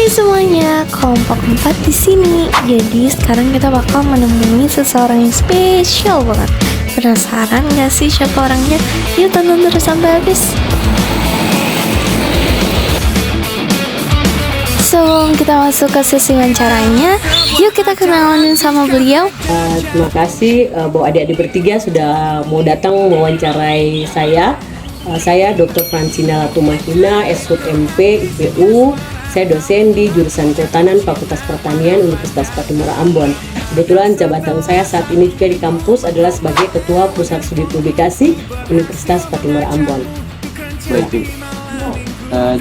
Hai semuanya, kelompok 4 di sini. Jadi sekarang kita bakal menemui seseorang yang spesial banget. Penasaran gak sih siapa orangnya? Yuk tonton terus sampai habis. Sebelum kita masuk ke sesi wawancaranya, yuk kita kenalan sama beliau. Terima kasih Bu adik-adik bertiga sudah mau datang mewawancarai saya. Saya Dr. Francina Latumahina, S.Hud MP, IPU. Saya dosen di jurusan Kehutanan Fakultas Pertanian Universitas Patimura Ambon. Kebetulan jabatan saya saat ini juga di kampus adalah sebagai Ketua Pusat Studi Publikasi Universitas Patimura Ambon. Baik,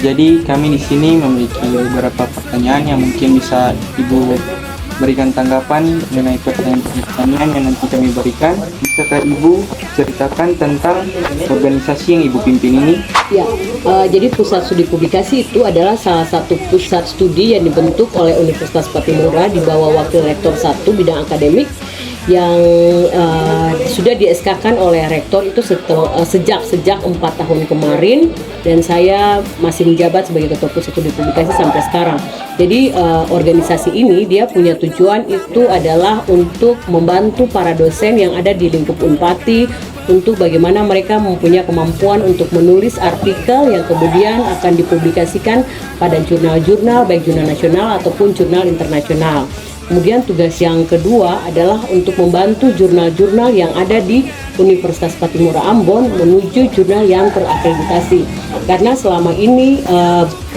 jadi kami di sini memiliki beberapa pertanyaan yang mungkin bisa Ibu berikan tanggapan mengenai pertanyaan yang nanti kami berikan. Bisakah Ibu ceritakan tentang organisasi yang Ibu pimpin ini? Ya, jadi Pusat Studi Publikasi itu adalah salah satu pusat studi yang dibentuk oleh Universitas Patimura di bawah Wakil Rektor 1 bidang akademik yang sudah di-SK-kan oleh Rektor itu sejak 4 tahun kemarin, dan saya masih menjabat sebagai Ketua Pusat Studi Publikasi sampai sekarang. Jadi organisasi ini dia punya tujuan itu adalah untuk membantu para dosen yang ada di lingkup Unpati untuk bagaimana mereka mempunyai kemampuan untuk menulis artikel yang kemudian akan dipublikasikan pada jurnal-jurnal baik jurnal nasional ataupun jurnal internasional. Kemudian tugas yang kedua adalah untuk membantu jurnal-jurnal yang ada di Universitas Patimura Ambon menuju jurnal yang terakreditasi. Karena selama ini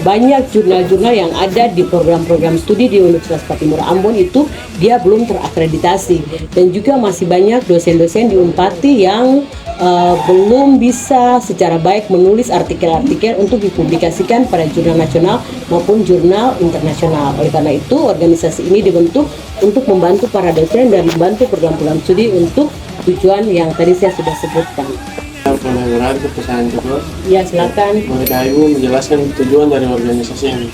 banyak jurnal-jurnal yang ada di program-program studi di Universitas Patimura Ambon itu dia belum terakreditasi. Dan juga masih banyak dosen-dosen di Unpati yang belum bisa secara baik menulis artikel-artikel untuk dipublikasikan pada jurnal nasional maupun jurnal internasional. Oleh karena itu, organisasi ini dibentuk untuk membantu para dosen dan membantu program-program studi untuk tujuan yang tadi saya sudah sebutkan. Pendengaran pertanyaan kedua. Ya, silakan. Boleh Ibu menjelaskan tujuan dari organisasi ini?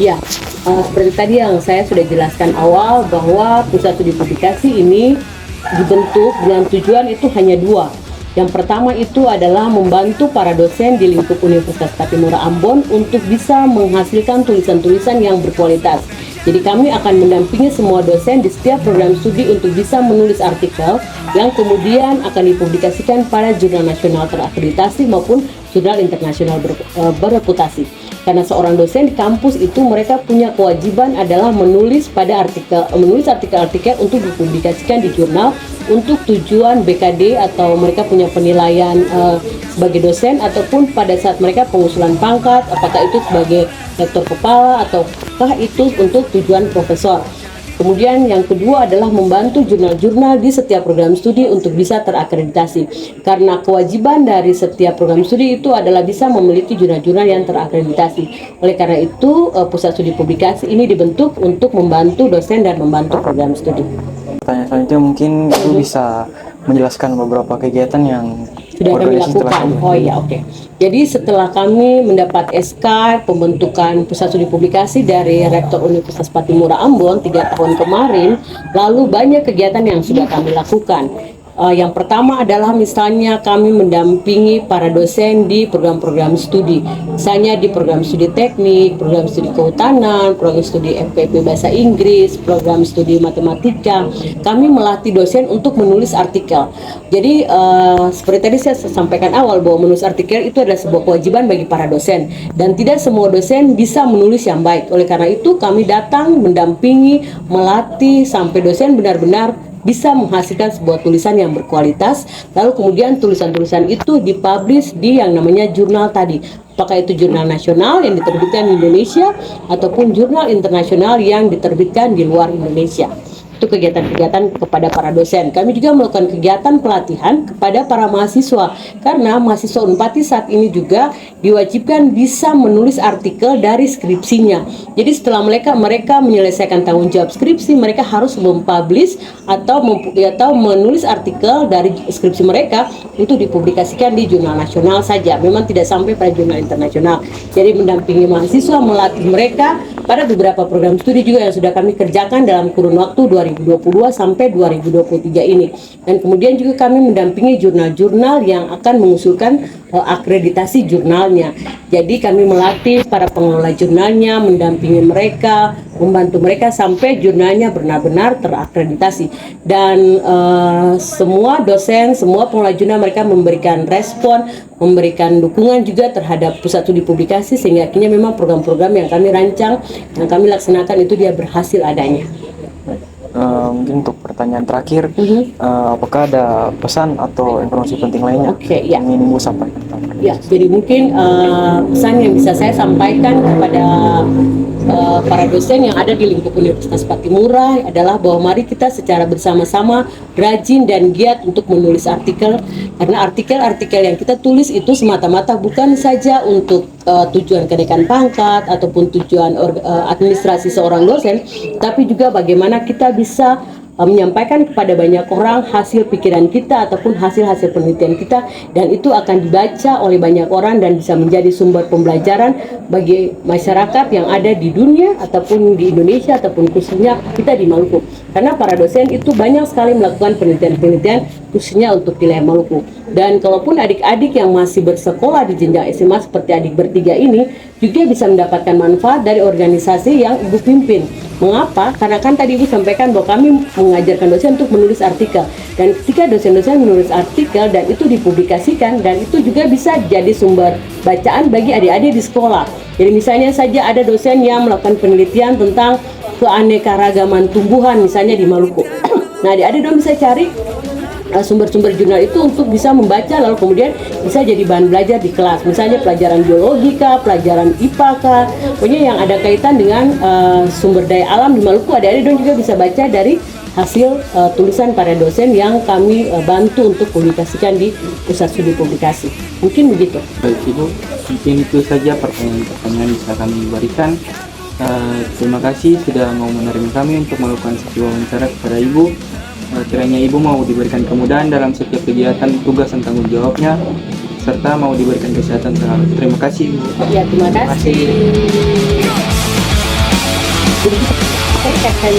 Ya, seperti tadi yang saya sudah jelaskan awal bahwa Pusat Studi Publikasi ini dibentuk dengan tujuan itu hanya dua. Yang pertama itu adalah membantu para dosen di lingkup Universitas Patimura Ambon untuk bisa menghasilkan tulisan-tulisan yang berkualitas. Jadi kami akan mendampingi semua dosen di setiap program studi untuk bisa menulis artikel yang kemudian akan dipublikasikan pada jurnal nasional terakreditasi maupun jurnal internasional berreputasi. Karena seorang dosen di kampus itu mereka punya kewajiban adalah menulis artikel-artikel untuk dipublikasikan di jurnal untuk tujuan BKD atau mereka punya penilaian sebagai dosen ataupun pada saat mereka pengusulan pangkat, apakah itu sebagai rektor kepala ataukah itu untuk tujuan profesor. Kemudian yang kedua adalah membantu jurnal-jurnal di setiap program studi untuk bisa terakreditasi. Karena kewajiban dari setiap program studi itu adalah bisa memiliki jurnal-jurnal yang terakreditasi. Oleh karena itu, Pusat Studi Publikasi ini dibentuk untuk membantu dosen dan membantu program studi. Pertanyaan selanjutnya mungkin Ibu bisa menjelaskan beberapa kegiatan yang sudah kami lakukan. Oh ya, oke. Jadi setelah kami mendapat SK pembentukan Pusat Studi Publikasi dari Rektor Universitas Patimura Ambon 3 tahun kemarin, lalu banyak kegiatan yang sudah kami lakukan. Yang pertama adalah misalnya kami mendampingi para dosen di program-program studi, misalnya di program studi teknik, program studi kehutanan, program studi FPP Bahasa Inggris, program studi matematika. Kami melatih dosen untuk menulis artikel. Jadi seperti tadi saya sampaikan awal bahwa menulis artikel itu adalah sebuah kewajiban bagi para dosen dan tidak semua dosen bisa menulis yang baik. Oleh karena itu kami datang mendampingi, melatih sampai dosen benar-benar bisa menghasilkan sebuah tulisan yang berkualitas, lalu kemudian tulisan-tulisan itu dipublish di yang namanya jurnal tadi, apakah itu jurnal nasional yang diterbitkan di Indonesia ataupun jurnal internasional yang diterbitkan di luar Indonesia. Itu kegiatan-kegiatan kepada para dosen. Kami juga melakukan kegiatan pelatihan kepada para mahasiswa, karena mahasiswa Unpati saat ini juga diwajibkan bisa menulis artikel dari skripsinya. Jadi setelah mereka menyelesaikan tanggung jawab skripsi, mereka harus mempublish atau menulis artikel dari skripsi mereka untuk dipublikasikan di jurnal nasional saja. Memang tidak sampai pada jurnal internasional. Jadi mendampingi mahasiswa, melatih mereka pada beberapa program studi juga yang sudah kami kerjakan dalam kurun waktu 2022 sampai 2023 ini. Dan kemudian juga kami mendampingi jurnal-jurnal yang akan mengusulkan akreditasi jurnalnya. Jadi kami melatih para pengelola jurnalnya, mendampingi mereka, membantu mereka sampai jurnalnya benar-benar terakreditasi. Dan semua dosen, semua pengelola jurnal mereka memberikan respon, memberikan dukungan juga terhadap pusat studi publikasi, sehingga akhirnya memang program-program yang kami rancang, yang kami laksanakan itu dia berhasil adanya. Mungkin untuk pertanyaan terakhir, apakah ada pesan atau informasi penting lainnya Ya. yang ingin Ibu sampaikan? Ya, jadi mungkin pesan yang bisa saya sampaikan kepada para dosen yang ada di lingkup Universitas Patimura adalah bahwa mari kita secara bersama-sama rajin dan giat untuk menulis artikel, karena artikel-artikel yang kita tulis itu semata-mata bukan saja untuk tujuan kenaikan pangkat ataupun tujuan administrasi seorang dosen, tapi juga bagaimana kita bisa menyampaikan kepada banyak orang hasil pikiran kita ataupun hasil-hasil penelitian kita, dan itu akan dibaca oleh banyak orang dan bisa menjadi sumber pembelajaran bagi masyarakat yang ada di dunia ataupun di Indonesia ataupun khususnya kita di Maluku. Karena para dosen itu banyak sekali melakukan penelitian-penelitian khususnya untuk wilayah Maluku. Dan kalaupun adik-adik yang masih bersekolah di jenjang SMA seperti adik bertiga ini juga bisa mendapatkan manfaat dari organisasi yang Ibu pimpin. Mengapa? Karena kan tadi Ibu sampaikan bahwa kami mengajarkan dosen untuk menulis artikel. Dan ketika dosen-dosen menulis artikel dan itu dipublikasikan, dan itu juga bisa jadi sumber bacaan bagi adik-adik di sekolah. Jadi misalnya saja ada dosen yang melakukan penelitian tentang keanekaragaman tumbuhan misalnya di Maluku. Nah, adik-adik dong bisa cari sumber-sumber jurnal itu untuk bisa membaca, lalu kemudian bisa jadi bahan belajar di kelas, misalnya pelajaran biologi kah, pelajaran IPA kah, pokoknya yang ada kaitan dengan sumber daya alam di Maluku. Adik-adik dong juga bisa baca dari hasil tulisan para dosen yang kami bantu untuk publikasikan di pusat studi publikasi. Mungkin begitu. Baik Ibu, mungkin itu saja pertanyaan-pertanyaan yang bisa kami berikan. Terima kasih sudah mau menerima kami untuk melakukan sebuah wawancara kepada Ibu. Kiranya Ibu mau diberikan kemudahan dalam setiap kegiatan, tugas dan tanggung jawabnya, serta mau diberikan kesehatan selalu. Terima kasih Ibu. Ya, terima kasih. Jadi kita akan